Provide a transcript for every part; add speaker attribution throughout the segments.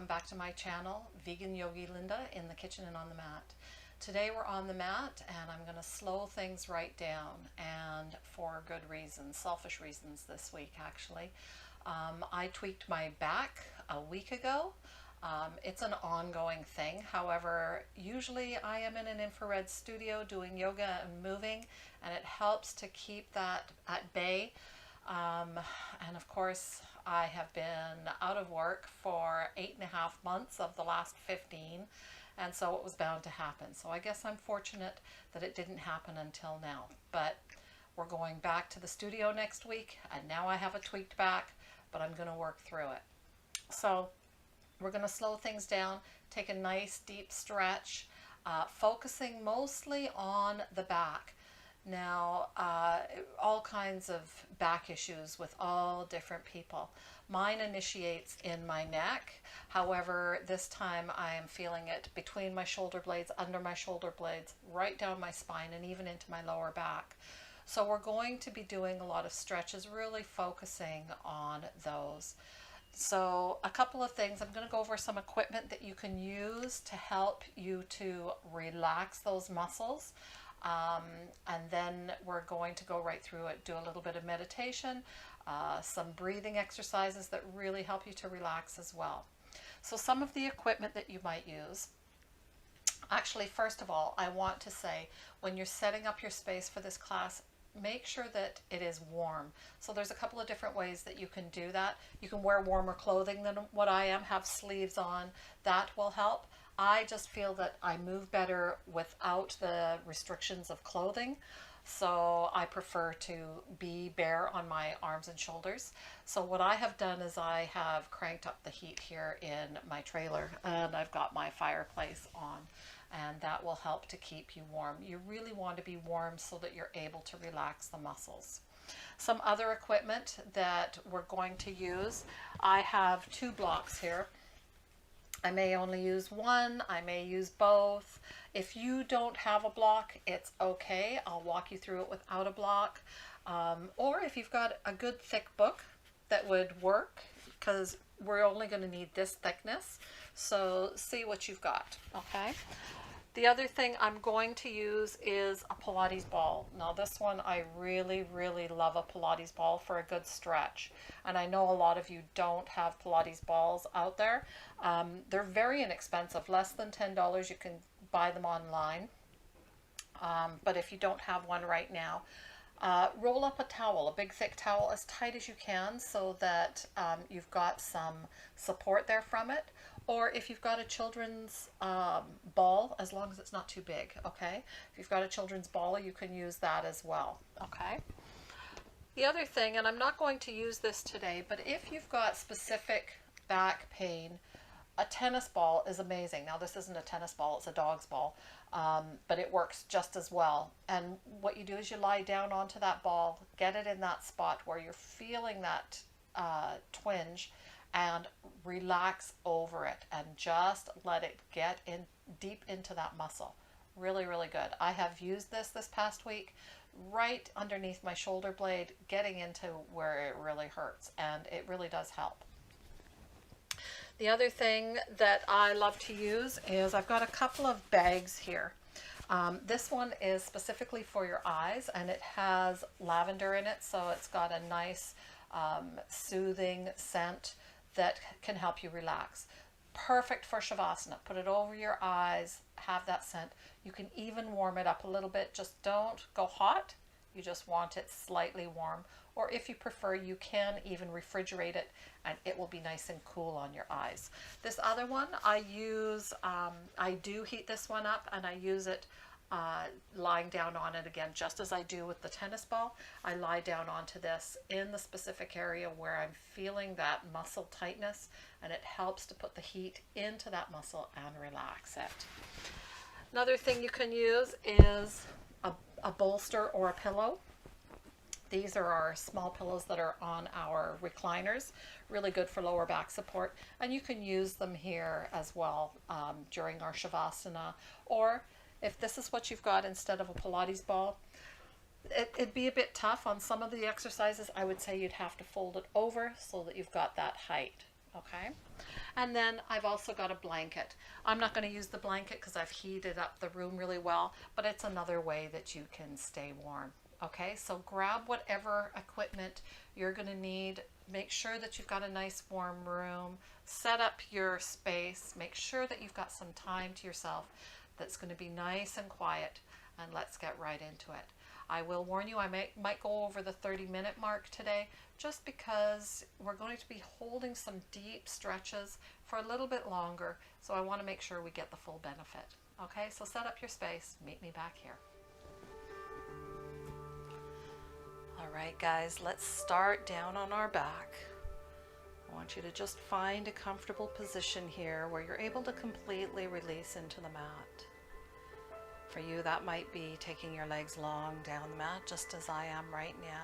Speaker 1: welcome back to my channel, Vegan Yogi Linda in the kitchen and on the mat. Today we're on the mat and I'm going to slow things right down, and for good reasons, selfish reasons this week actually. I tweaked my back a week ago. It's an ongoing thing. However, usually I am in an infrared studio doing yoga and moving, and it helps to keep that at bay. And of course, I have been out of work for 8.5 months of the last 15, and so it was bound to happen. So I guess I'm fortunate that it didn't happen until now. But we're going back to the studio next week, and now I have a tweaked back, but I'm going to work through it. So we're going to slow things down, take a nice deep stretch, focusing mostly on the back. Now, all kinds of back issues with all different people. Mine initiates in my neck. However, this time I am feeling it between my shoulder blades, under my shoulder blades, right down my spine, and even into my lower back. So we're going to be doing a lot of stretches, really focusing on those. So a couple of things. I'm going to go over some equipment that you can use to help you to relax those muscles. And then we're going to go right through it, do a little bit of meditation, some breathing exercises that really help you to relax as well. So some of the equipment that you might use. Actually, first of all, I want to say, when you're setting up your space for this class, make sure that it is warm. So there's a couple of different ways that you can do that. You can wear warmer clothing than what I am, have sleeves on. That will help. I just feel that I move better without the restrictions of clothing. So I prefer to be bare on my arms and shoulders. So what I have done is I have cranked up the heat here in my trailer, and I've got my fireplace on, and that will help to keep you warm. You really want to be warm so that you're able to relax the muscles. Some other equipment that we're going to use, I have 2 blocks here. I may only use one, I may use both. If you don't have a block, it's okay. I'll walk you through it without a block. Or if you've got a good thick book, that would work, because we're only going to need this thickness. So see what you've got, okay? The other thing I'm going to use is a Pilates ball. Now this one, I really, really love a Pilates ball for a good stretch. And I know a lot of you don't have Pilates balls out there. They're very inexpensive, less than $10. You can buy them online. But if you don't have one right now, roll up a towel, a big thick towel, as tight as you can, so that you've got some support there from it. Or if you've got a children's ball, as long as it's not too big, okay? If you've got a children's ball, you can use that as well, okay? The other thing, and I'm not going to use this today, but if you've got specific back pain, a tennis ball is amazing. Now this isn't a tennis ball, it's a dog's ball, but it works just as well. And what you do is you lie down onto that ball, get it in that spot where you're feeling that twinge, and relax over it and just let it get in deep into that muscle. Really, really good. I have used this past week right underneath my shoulder blade, getting into where it really hurts, and it really does help. The other thing that I love to use is I've got a couple of bags here. This one is specifically for your eyes, and it has lavender in it, so it's got a nice soothing scent that can help you relax. Perfect for Shavasana. Put it over your eyes, have that scent. You can even warm it up a little bit. Just don't go hot. You just want it slightly warm. Or if you prefer, you can even refrigerate it, and it will be nice and cool on your eyes. This other one I use, I do heat this one up, and I use it lying down on it again, just as I do with the tennis ball. I lie down onto this in the specific area where I'm feeling that muscle tightness, and it helps to put the heat into that muscle and relax it. Another thing you can use is a bolster or a pillow. These are our small pillows that are on our recliners, really good for lower back support, and you can use them here as well during our Shavasana. Or if this is what you've got instead of a Pilates ball, it'd be a bit tough on some of the exercises. I would say you'd have to fold it over so that you've got that height. Okay. And then I've also got a blanket. I'm not going to use the blanket because I've heated up the room really well, but it's another way that you can stay warm. Okay, so grab whatever equipment you're going to need. Make sure that you've got a nice warm room. Set up your space. Make sure that you've got some time to yourself that's going to be nice and quiet. And let's get right into it. I will warn you, I might go over the 30-minute mark today just because we're going to be holding some deep stretches for a little bit longer. So I want to make sure we get the full benefit. Okay, so set up your space. Meet me back here. All right, guys, let's start down on our back. I want you to just find a comfortable position here where you're able to completely release into the mat. For you, that might be taking your legs long down the mat, just as I am right now.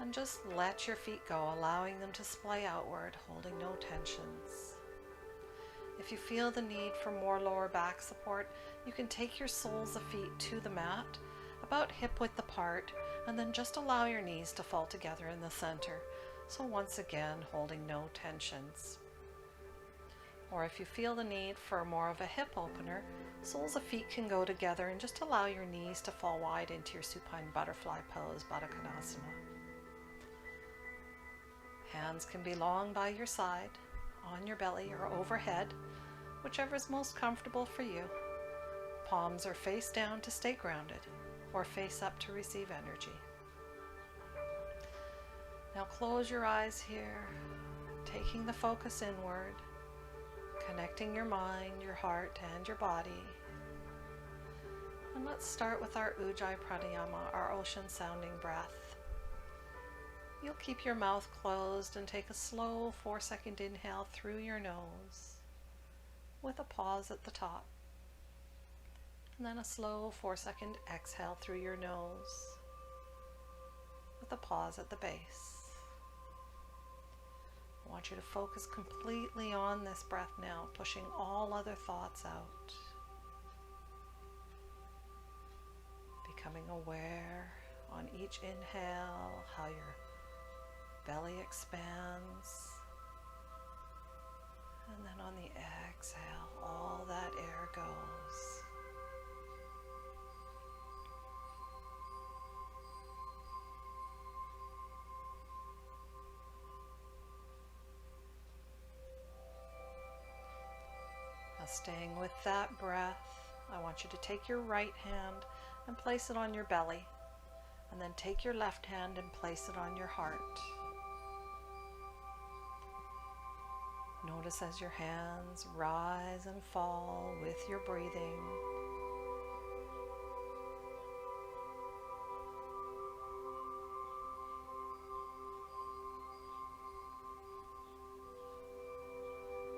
Speaker 1: And just let your feet go, allowing them to splay outward, holding no tensions. If you feel the need for more lower back support, you can take your soles of feet to the mat, about hip width apart, and then just allow your knees to fall together in the center. So once again, holding no tensions. Or if you feel the need for more of a hip opener, soles of feet can go together and just allow your knees to fall wide into your supine butterfly pose, Baddha Konasana. Hands can be long by your side, on your belly or overhead, whichever is most comfortable for you. Palms are face down to stay grounded, or face up to receive energy. Now close your eyes here, taking the focus inward, connecting your mind, your heart, and your body. And let's start with our Ujjayi Pranayama, our ocean sounding breath. You'll keep your mouth closed and take a slow 4-second inhale through your nose with a pause at the top. And then a slow 4-second exhale through your nose with a pause at the base. I want you to focus completely on this breath now, pushing all other thoughts out. Becoming aware on each inhale how your belly expands. And then on the exhale, all that air goes. Now staying with that breath, I want you to take your right hand and place it on your belly, and then take your left hand and place it on your heart. Notice as your hands rise and fall with your breathing.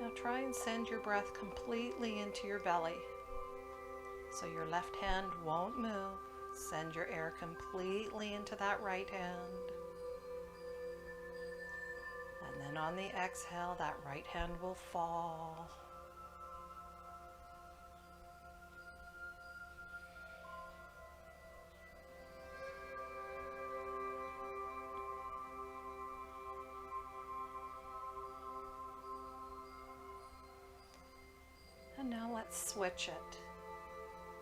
Speaker 1: Now try and send your breath completely into your belly. So your left hand won't move. Send your air completely into that right hand. And then on the exhale, that right hand will fall. And now let's switch it.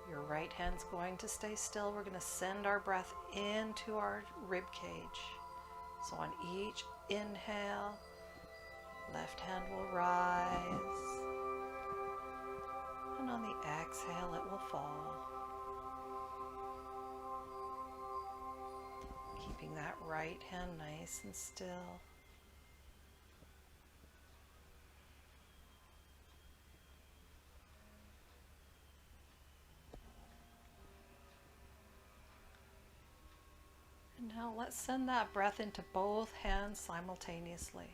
Speaker 1: Your right hand's going to stay still. We're going to send our breath into our rib cage. So on each inhale, left hand will rise. And on the exhale, it will fall. Keeping that right hand nice and still. And now let's send that breath into both hands simultaneously.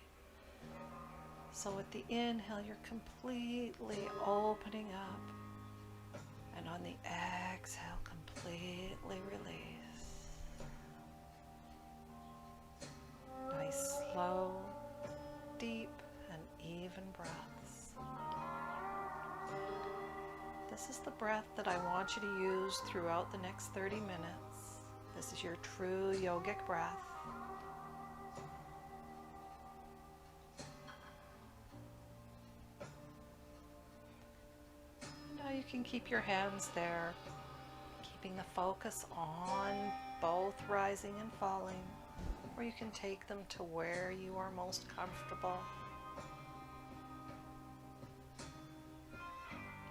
Speaker 1: So with the inhale, you're completely opening up. And on the exhale, completely release. Nice, slow, deep, and even breaths. This is the breath that I want you to use throughout the next 30 minutes. This is your true yogic breath. can keep your hands there, keeping the focus on both rising and falling, or you can take them to where you are most comfortable.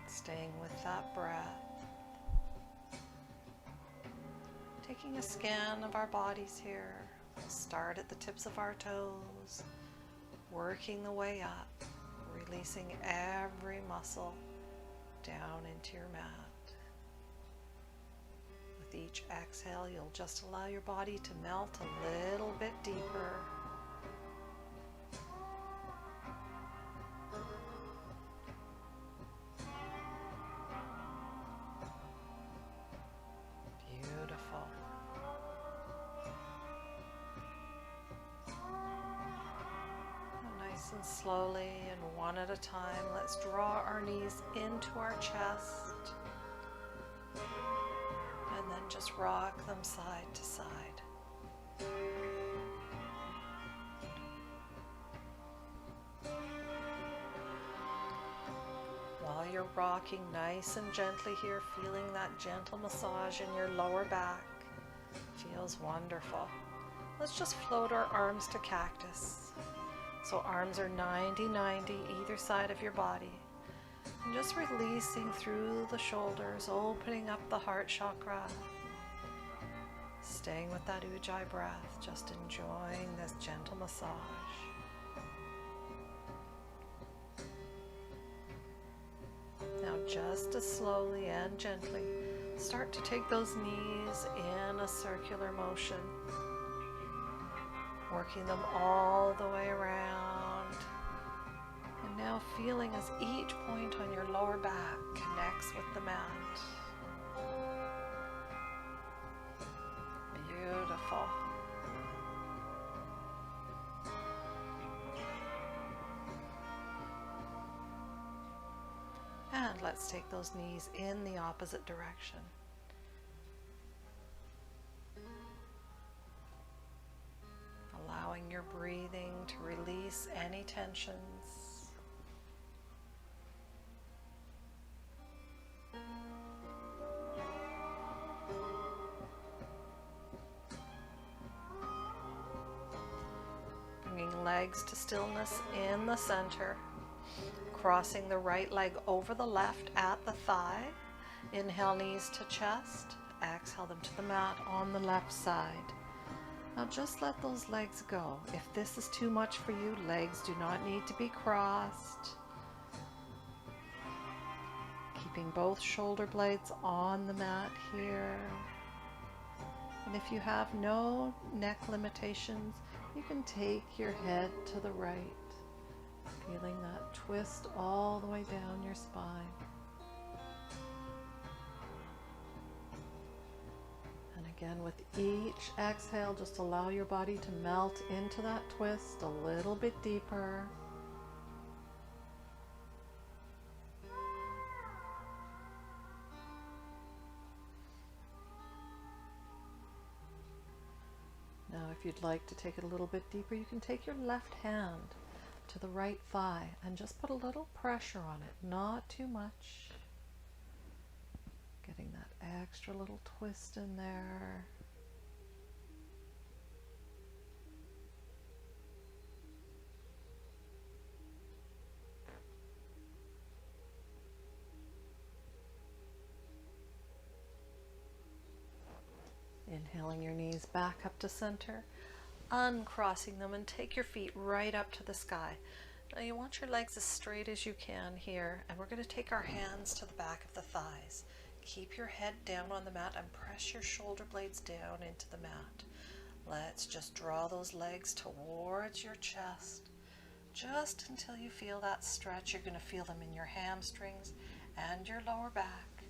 Speaker 1: Staying with that breath. Taking a scan of our bodies here. We'll start at the tips of our toes, working the way up, releasing every muscle down into your mat. With each exhale, you'll just allow your body to melt a little bit deeper. Beautiful. Nice and slowly and one at a time, let's draw our knees into our chest and then just rock them side to side. While you're rocking nice and gently here, feeling that gentle massage in your lower back, feels wonderful. Let's just float our arms to cactus. So arms are 90-90 either side of your body. And just releasing through the shoulders, opening up the heart chakra. Staying with that ujjayi breath, just enjoying this gentle massage. Now just as slowly and gently, start to take those knees in a circular motion. Working them all the way around. And now feeling as each point on your lower back connects with the mat. Beautiful. And let's take those knees in the opposite direction. Allowing your breathing to release any tensions. Bringing legs to stillness in the center. Crossing the right leg over the left at the thigh. Inhale, knees to chest. Exhale them to the mat on the left side. Now just let those legs go. If this is too much for you, legs do not need to be crossed. Keeping both shoulder blades on the mat here. And if you have no neck limitations, you can take your head to the right, feeling that twist all the way down your spine. Again, with each exhale, just allow your body to melt into that twist a little bit deeper. Now, if you'd like to take it a little bit deeper, you can take your left hand to the right thigh and just put a little pressure on it, not too much. Getting that extra little twist in there. Inhaling your knees back up to center, uncrossing them, and take your feet right up to the sky. Now you want your legs as straight as you can here, and we're going to take our hands to the back of the thighs. Keep your head down on the mat and press your shoulder blades down into the mat. Let's just draw those legs towards your chest, just until you feel that stretch. You're going to feel them in your hamstrings and your lower back,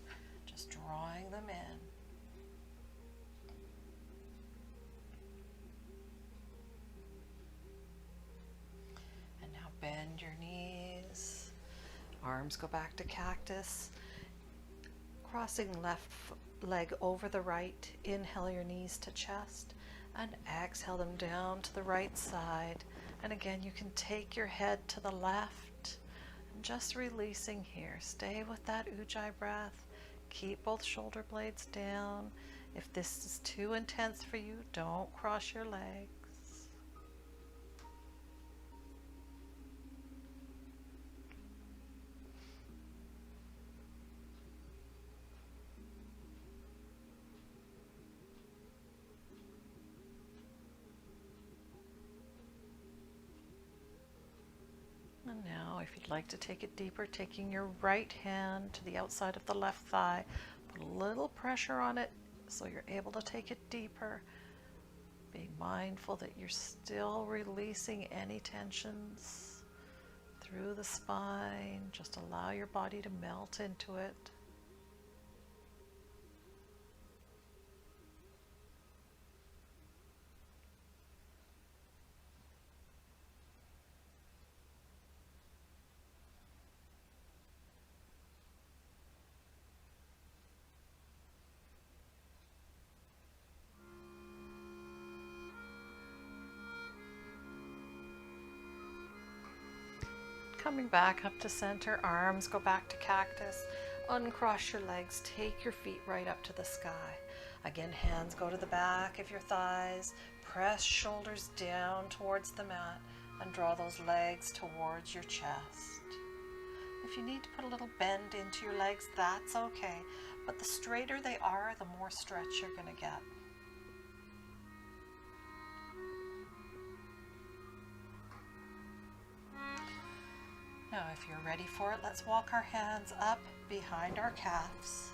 Speaker 1: just drawing them in. And now bend your knees, arms go back to cactus. Crossing left leg over the right, inhale your knees to chest and exhale them down to the right side. And again, you can take your head to the left and just releasing here. Stay with that ujjayi breath. Keep both shoulder blades down. If this is too intense for you, don't cross your legs. And now, if you'd like to take it deeper, taking your right hand to the outside of the left thigh, put a little pressure on it so you're able to take it deeper. Being mindful that you're still releasing any tensions through the spine. Just allow your body to melt into it. Coming back up to center, arms go back to cactus. Uncross your legs, take your feet right up to the sky. Again, hands go to the back of your thighs. Press shoulders down towards the mat and draw those legs towards your chest. If you need to put a little bend into your legs, that's okay. But the straighter they are, the more stretch you're going to get. Now, if you're ready for it, let's walk our hands up behind our calves.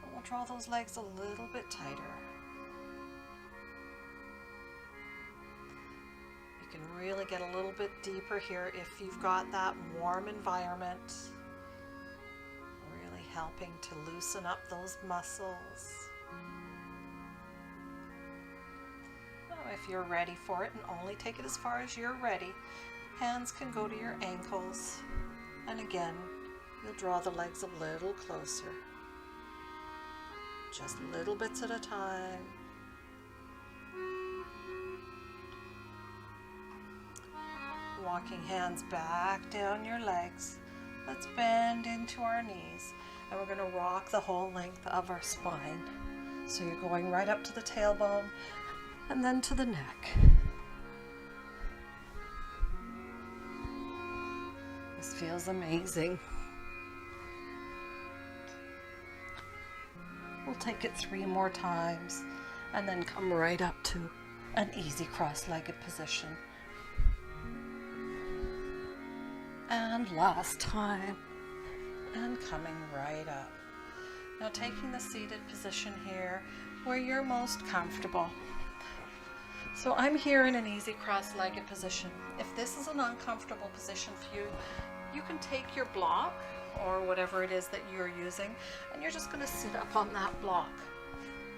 Speaker 1: And we'll draw those legs a little bit tighter. You can really get a little bit deeper here if you've got that warm environment. Really helping to loosen up those muscles. Now, if you're ready for it, and only take it as far as you're ready, hands can go to your ankles, and again, you'll draw the legs a little closer. Just little bits at a time. Walking hands back down your legs. Let's bend into our knees, and we're going to rock the whole length of our spine. So you're going right up to the tailbone, and then to the neck. This feels amazing. We'll take it 3 more times and then come right up to an easy cross-legged position. And last time, and coming right up. Now taking the seated position here where you're most comfortable. So I'm here in an easy cross-legged position. If this is an uncomfortable position for you, you can take your block or whatever it is that you're using, and you're just going to sit up on that block.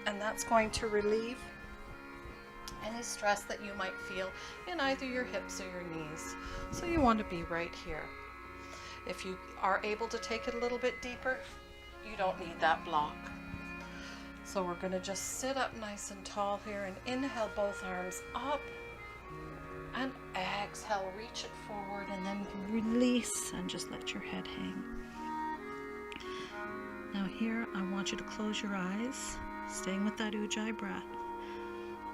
Speaker 1: And that's going to relieve any stress that you might feel in either your hips or your knees. So you want to be right here. If you are able to take it a little bit deeper, you don't need that block. So we're going to just sit up nice and tall here and inhale both arms up and exhale, reach it forward and then release and just let your head hang. Now here I want you to close your eyes, staying with that ujjayi breath,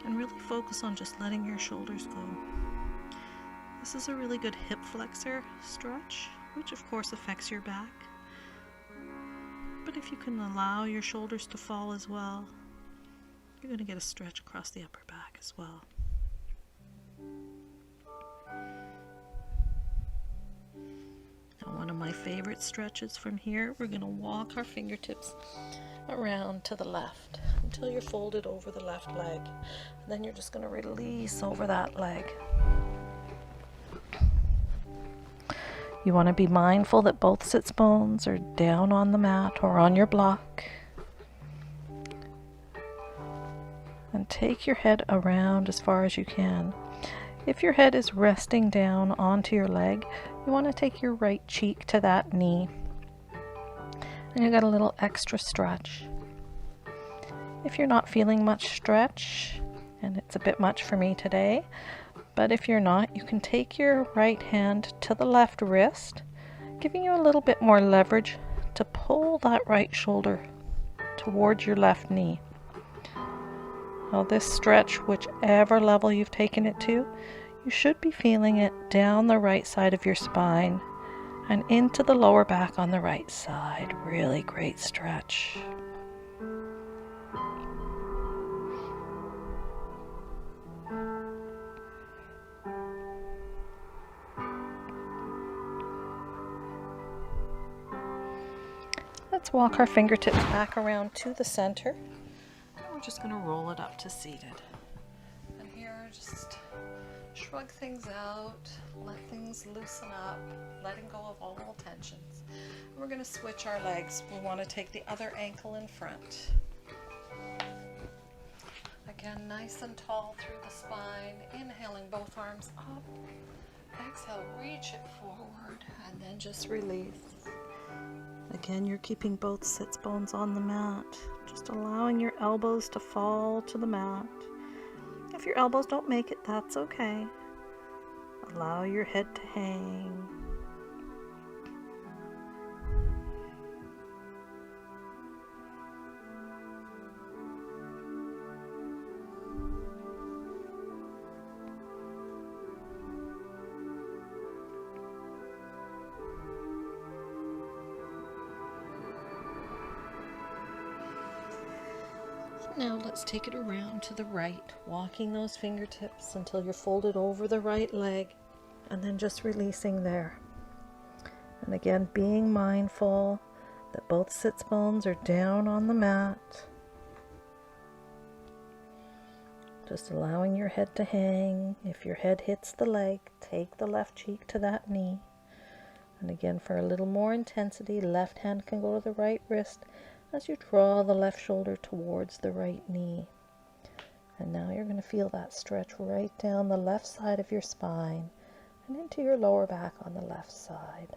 Speaker 1: and really focus on just letting your shoulders go. This is a really good hip flexor stretch, which of course affects your back. But if you can allow your shoulders to fall as well, you're going to get a stretch across the upper back as well. Now, one of my favorite stretches from here, we're going to walk our fingertips around to the left until you're folded over the left leg. And then you're just going to release over that leg. You want to be mindful that both sits bones are down on the mat or on your block. And take your head around as far as you can. If your head is resting down onto your leg, you want to take your right cheek to that knee. And you got a little extra stretch. If you're not feeling much stretch, and it's a bit much for me today, but if you're not, you can take your right hand to the left wrist
Speaker 2: giving you a little bit more leverage to pull that right shoulder towards your left knee. Now this stretch, whichever level you've taken it to, you should be feeling it down the right side of your spine and into the lower back on the right side. Really great stretch. Let's walk our fingertips back around to the center. And we're just going to roll it up to seated.
Speaker 1: And here, just shrug things out, let things loosen up, letting go of all tensions. And we're going to switch our legs. We want to take the other ankle in front. Again, nice and tall through the spine, inhaling both arms up. Exhale, reach it forward, and then just release. Again, you're keeping both sits bones on the mat, just allowing your elbows to fall to the mat. If your elbows don't make it, that's okay. Allow your head to hang. Now let's take it around to the right, walking those fingertips until you're folded over the right leg, and then just releasing there. And again, being mindful that both sits bones are down on the mat. Just allowing your head to hang. If your head hits the leg, take the left cheek to that knee. And again, for a little more intensity, left hand can go to the right wrist as you draw the left shoulder towards the right knee. And now you're going to feel that stretch right down the left side of your spine and into your lower back on the left side.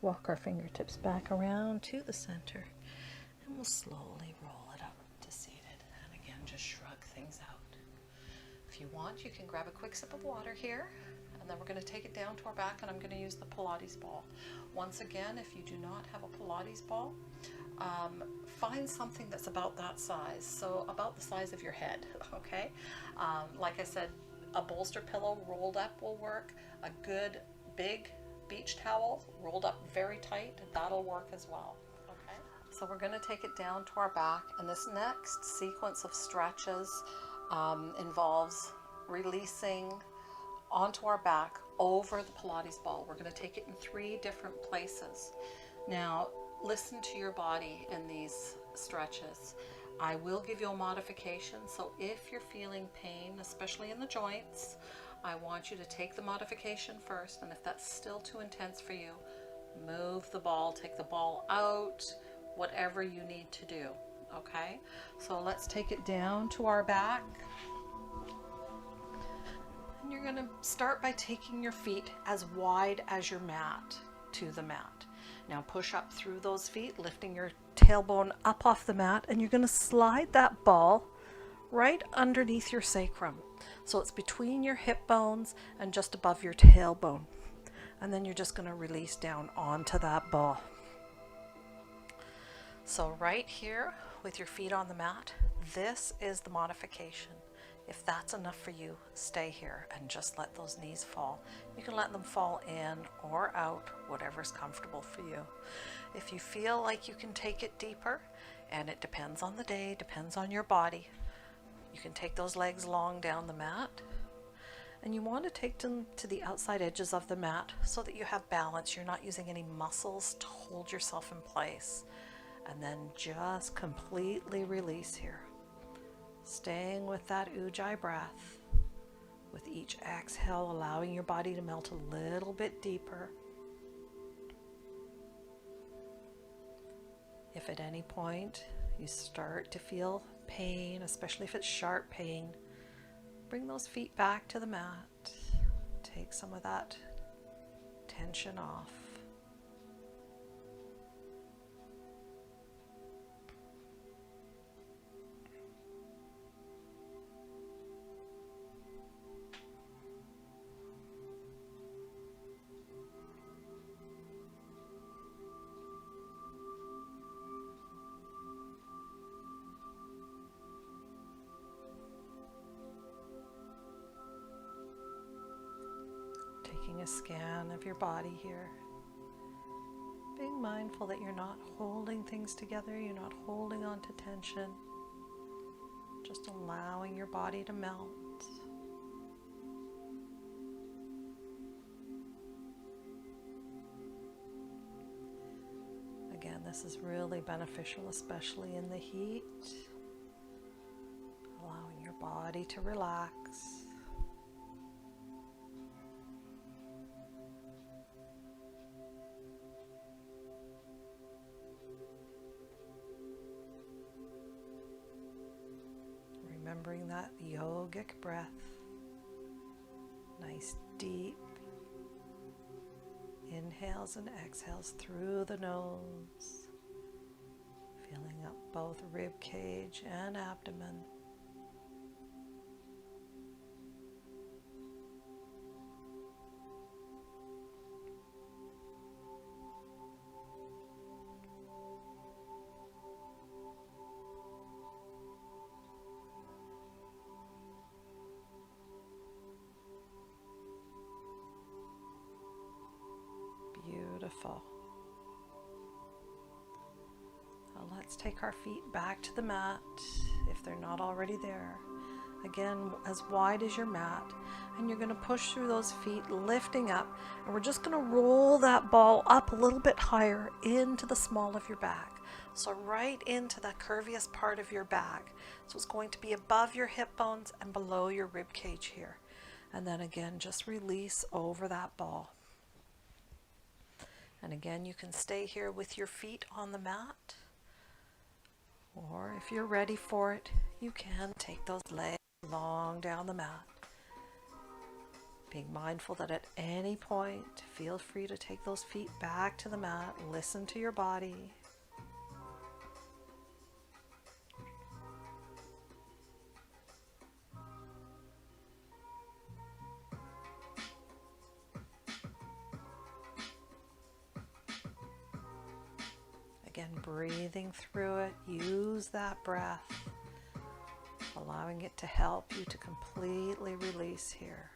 Speaker 1: Walk our fingertips back around to the center, and we'll slowly roll it up to seated. And again, just shrug things out. If you want, you can grab a quick sip of water here, and then we're going to take it down to our back, and I'm going to use the Pilates ball. Once again, if you do not have a Pilates ball, find something that's about that size, so about the size of your head, okay? Like I said, a bolster pillow rolled up will work. A good big beach towel rolled up very tight, that'll work as well. Okay, so we're going to take it down to our back, and this next sequence of stretches involves releasing onto our back over the Pilates ball. We're going to take it in 3 different places. Now listen to your body in these stretches. I will give you a modification, so if you're feeling pain, especially in the joints, I want you to take the modification first, and if that's still too intense for you, move the ball, take the ball out, whatever you need to do, okay? So let's take it down to our back. And you're gonna start by taking your feet as wide as your mat to the mat. Now push up through those feet, lifting your tailbone up off the mat, and you're gonna slide that ball right underneath your sacrum. So it's between your hip bones and just above your tailbone. And then you're just going to release down onto that ball. So right here with your feet on the mat, this is the modification. If that's enough for you, stay here and just let those knees fall. You can let them fall in or out, whatever's comfortable for you. If you feel like you can take it deeper, and it depends on the day, depends on your body, you can take those legs long down the mat, and you want to take them to the outside edges of the mat so that you have balance. You're not using any muscles to hold yourself in place. And then just completely release here. Staying with that Ujjayi breath. With each exhale, allowing your body to melt a little bit deeper. If at any point you start to feel pain, especially if it's sharp pain, bring those feet back to the mat. Take some of that tension off. Taking a scan of your body here. Being mindful that you're not holding things together, you're not holding on to tension. Just allowing your body to melt. Again, this is really beneficial, especially in the heat. Allowing your body to relax. Remembering that yogic breath, nice deep inhales and exhales through the nose, filling up both rib cage and abdomen. Beautiful. Now let's take our feet back to the mat if they're not already there. Again, as wide as your mat. And you're going to push through those feet, lifting up. And we're just going to roll that ball up a little bit higher into the small of your back. So right into the curviest part of your back. So it's going to be above your hip bones and below your rib cage here. And then again, just release over that ball. And again, you can stay here with your feet on the mat, or if you're ready for it, you can take those legs long down the mat. Being mindful that at any point, feel free to take those feet back to the mat, listen to your body. Again, breathing through it, use that breath, allowing it to help you to completely release here.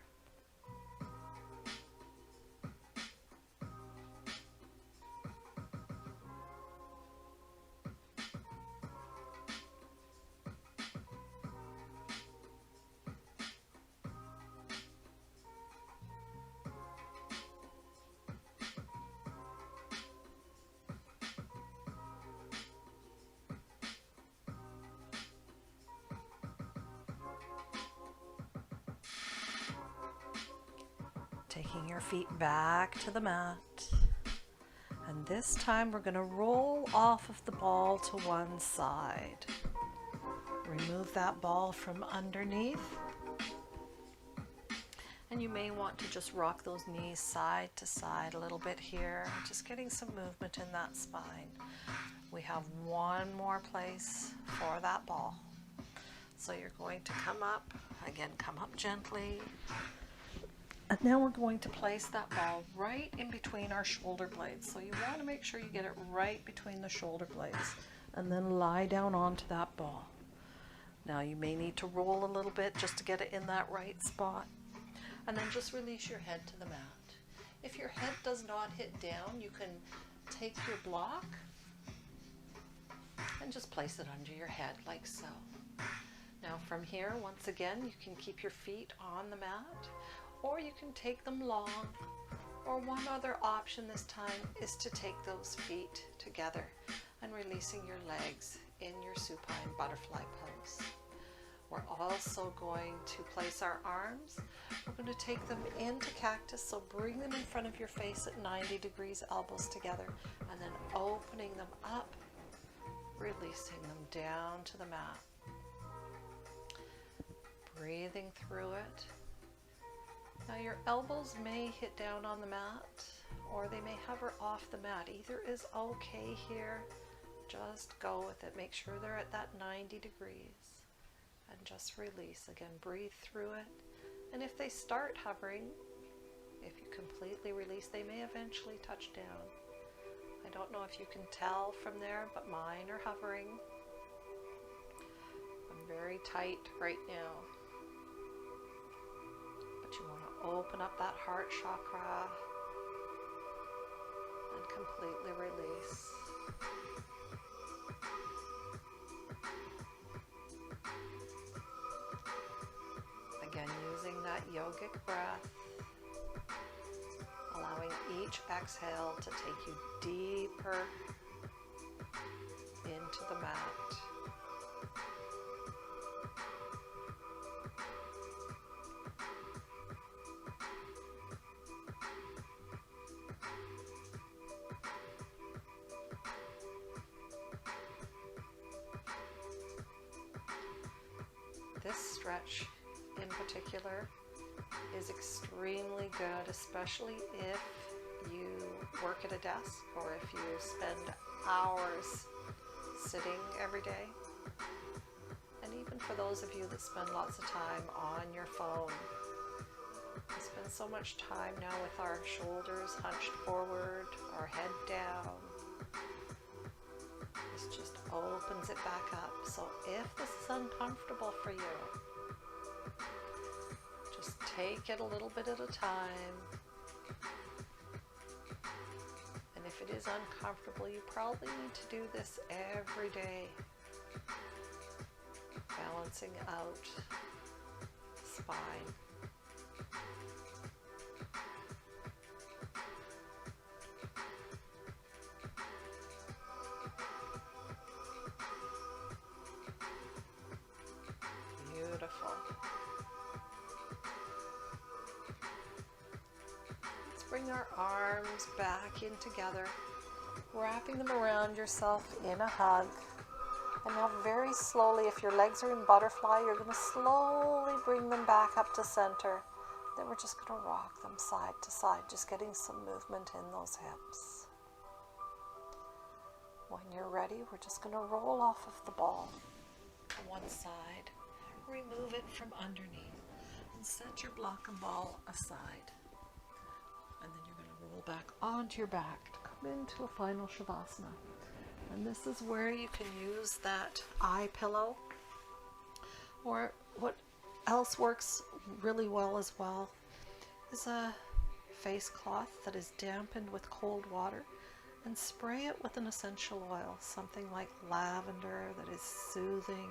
Speaker 1: Taking your feet back to the mat. And this time we're going to roll off of the ball to one side. Remove that ball from underneath. And you may want to just rock those knees side to side a little bit here, just getting some movement in that spine. We have one more place for that ball. So you're going to come up, again, come up gently. And now we're going to place that ball right in between our shoulder blades. So you want to make sure you get it right between the shoulder blades and then lie down onto that ball. Now you may need to roll a little bit just to get it in that right spot. And then just release your head to the mat. If your head does not hit down, you can take your block and just place it under your head like so. Now from here, once again, you can keep your feet on the mat, or you can take them long, or one other option this time is to take those feet together and releasing your legs in your supine butterfly pose. We're also going to place our arms. We're going to take them into cactus, so bring them in front of your face at 90 degrees, elbows together, and then opening them up, releasing them down to the mat. breathing through it. Now your elbows may hit down on the mat, or they may hover off the mat. Either is okay here. Just go with it. Make sure they're at that 90 degrees. And just release. Again, breathe through it. And if they start hovering, if you completely release, they may eventually touch down. I don't know if you can tell from there, but mine are hovering. I'm very tight right now. But you want to open up that heart chakra and completely release. Again, using that yogic breath, allowing each exhale to take you deeper into the mat. This stretch in particular is extremely good, especially if you work at a desk or if you spend hours sitting every day. And even for those of you that spend lots of time on your phone. We spend so much time now with our shoulders hunched forward, our head down. This just opens it back up. So if this is uncomfortable for you, just take it a little bit at a time. And if it is uncomfortable, you probably need to do this every day. Balancing out the spine. Beautiful. Let's bring our arms back in together, wrapping them around yourself in a hug. And now very slowly, if your legs are in butterfly, you're going to slowly bring them back up to center. Then we're just going to rock them side to side, just getting some movement in those hips. When you're ready, we're just going to roll off of the ball to one side, remove it from underneath, and set your block and ball aside. And then you're going to roll back onto your back to come into a final Shavasana. And this is where you can use that eye pillow, or what else works really well as well is a face cloth that is dampened with cold water, and spray it with an essential oil, something like lavender that is soothing.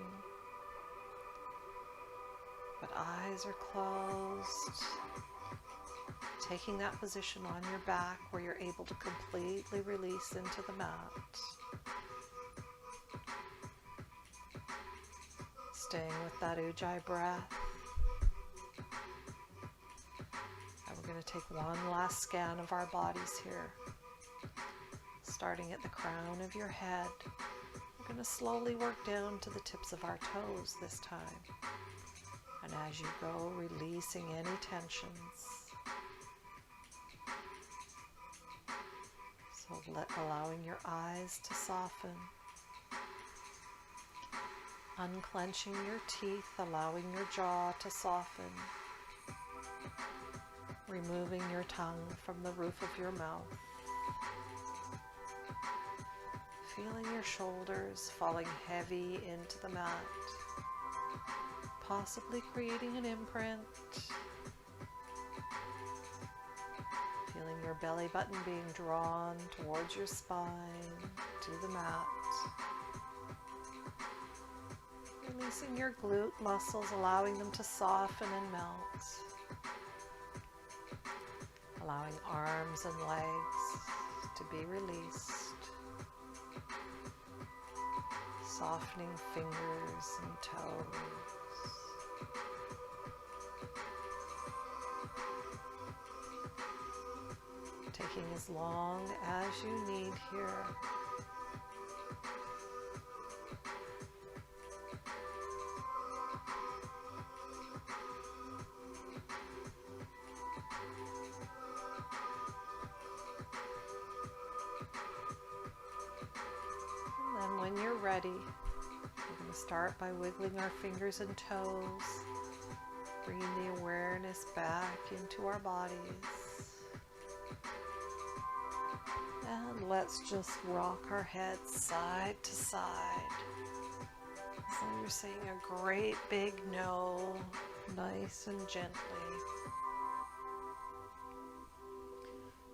Speaker 1: But eyes are closed, taking that position on your back where you're able to completely release into the mat. Staying with that Ujjayi breath. And we're going to take one last scan of our bodies here. Starting at the crown of your head. We're going to slowly work down to the tips of our toes this time. And as you go, releasing any tensions. So allowing your eyes to soften. Unclenching your teeth, allowing your jaw to soften. Removing your tongue from the roof of your mouth. Feeling your shoulders falling heavy into the mat. Possibly creating an imprint. Feeling your belly button being drawn towards your spine, to the mat. Releasing your glute muscles, allowing them to soften and melt. Allowing arms and legs to be released. Softening fingers and toes. Taking as long as you need here. ready, we're going to start by wiggling our fingers and toes, bringing the awareness back into our bodies. And let's just rock our heads side to side. So you're saying a great big no, nice and gently.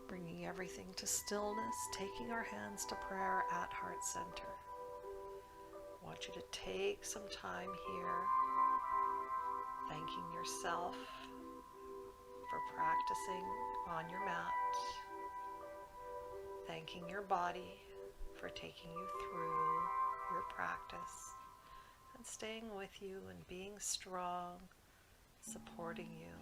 Speaker 1: Bringing everything to stillness, taking our hands to prayer at heart center. I want you to take some time here, thanking yourself for practicing on your mat, thanking your body for taking you through your practice, and staying with you and being strong, supporting you.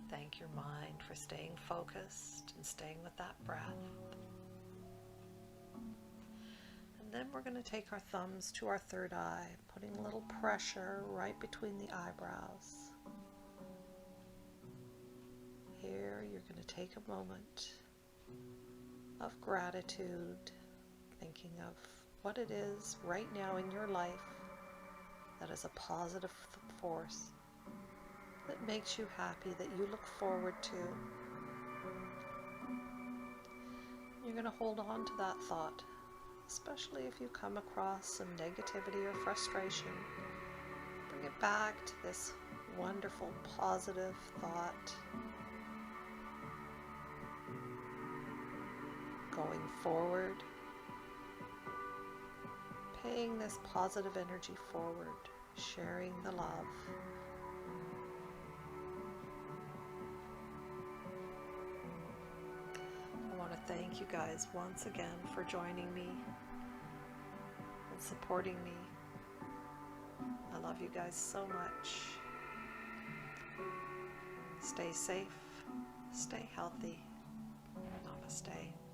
Speaker 1: Thank your mind for staying focused and staying with that breath. And then we're going to take our thumbs to our third eye, putting a little pressure right between the eyebrows. Here you're going to take a moment of gratitude, thinking of what it is right now in your life that is a positive force, that makes you happy, that you look forward to. You're going to hold on to that thought, especially if you come across some negativity or frustration. Bring it back to this wonderful, positive thought. Going forward, paying this positive energy forward, sharing the love. I want to thank you guys once again for joining me and supporting me. I love you guys so much. Stay safe, stay healthy. Namaste.